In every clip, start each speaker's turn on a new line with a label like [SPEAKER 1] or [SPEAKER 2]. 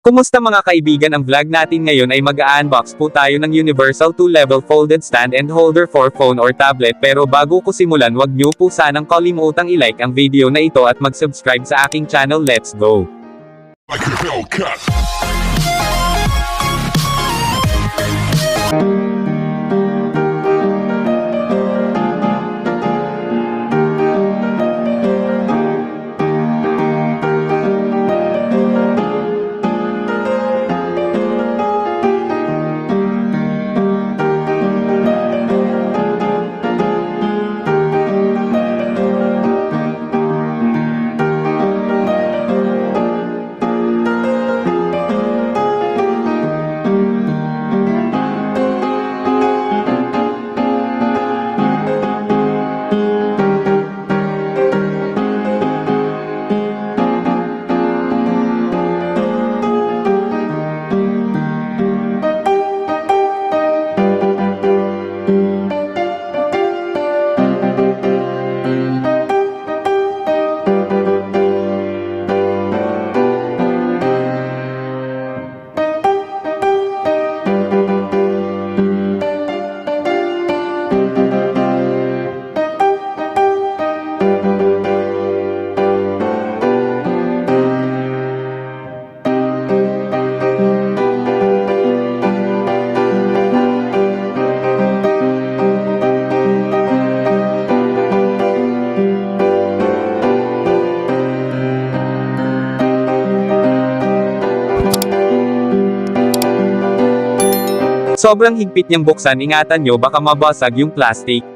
[SPEAKER 1] Kumusta mga kaibigan, ang vlog natin ngayon ay mag-a-unbox po tayo ng Universal 2-level folded stand and holder for phone or tablet, pero bago ko simulan wag niyo po sanang kalimutang i-like ang video na ito at mag-subscribe sa aking channel. Let's go! Sobrang higpit niyang buksan, ingatan nyo baka mabasag yung plastic.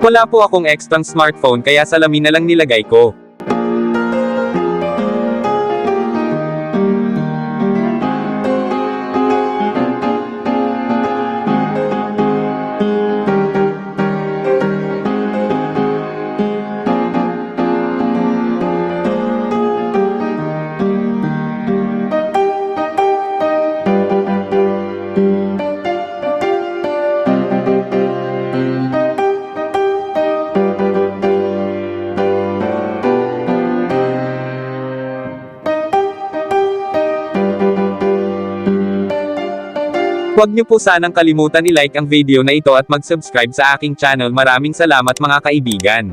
[SPEAKER 1] Wala po akong extrang smartphone kaya salamin na lang nilagay ko. Huwag niyo po sanang kalimutan i-like ang video na ito at mag-subscribe sa aking channel. Maraming salamat mga kaibigan.